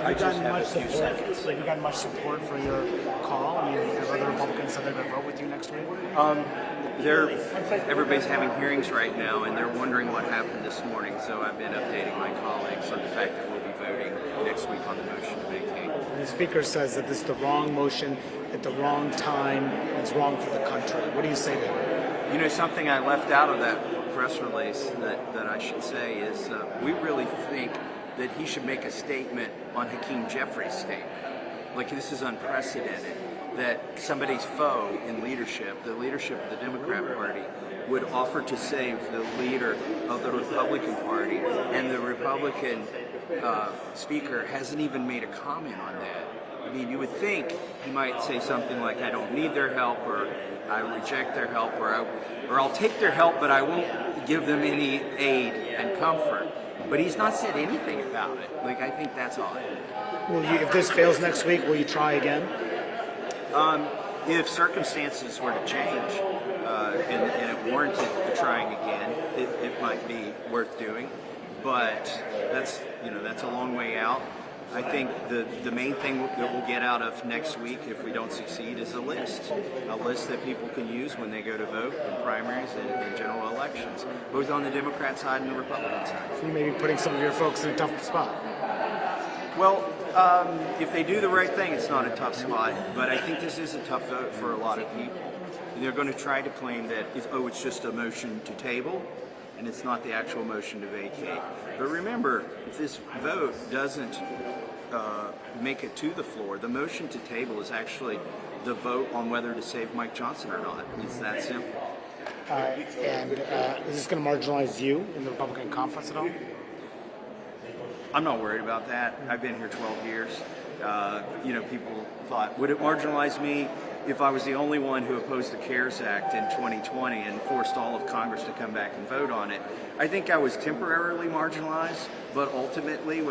Have you gotten much support for your call? I mean, have other Republicans said they're going to vote with you next week? Everybody's having hearings right now, and they're wondering what happened this morning. So I've been updating my colleagues on the fact that we'll be voting next week on the motion to vacate. The Speaker says that this is the wrong motion at the wrong time. It's wrong for the country. What do you say to that? You know, something I left out of that press release that I should say is we really think that he should make a statement on Hakeem Jeffries' statement. Like, this is unprecedented, that somebody's foe in leadership, the leadership of the Democrat Party, would offer to save the leader of the Republican Party, and the Republican speaker hasn't even made a comment on that. I mean, you would think he might say something like, I don't need their help, or I reject their help, or I'll take their help, but I won't give them any aid and comfort. But he's not said anything about it. Like, I think that's odd. If this fails next week, will you try again? If circumstances were to change and it warranted trying again, it might be worth doing. But that's a long way out. I think the main thing that we'll get out of next week, if we don't succeed, is a list that people can use when they go to vote in primaries and general elections, both on the Democrat side and the Republican side. So you may be putting some of your folks in a tough spot. Well, if they do the right thing, it's not a tough spot. But I think this is a tough vote for a lot of people. They're going to try to claim that it's just a motion to table, and it's not the actual motion to vacate. But remember, if this vote doesn't make it to the floor, the motion to table is actually the vote on whether to save Mike Johnson or not. It's that simple. Is this going to marginalize you in the Republican conference at all? I'm not worried about that. I've been here 12 years. People thought, would it marginalize me if I was the only one who opposed the CARES Act in 2020 and forced all of Congress to come back and vote on it? I think I was temporarily marginalized, but ultimately,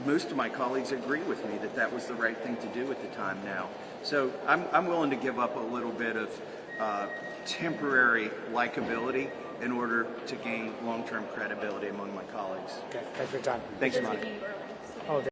most of my colleagues agree with me that was the right thing to do at the time now. So I'm willing to give up a little bit of temporary likability in order to gain long-term credibility among my colleagues. Okay, thanks for your time. Thanks, Monty.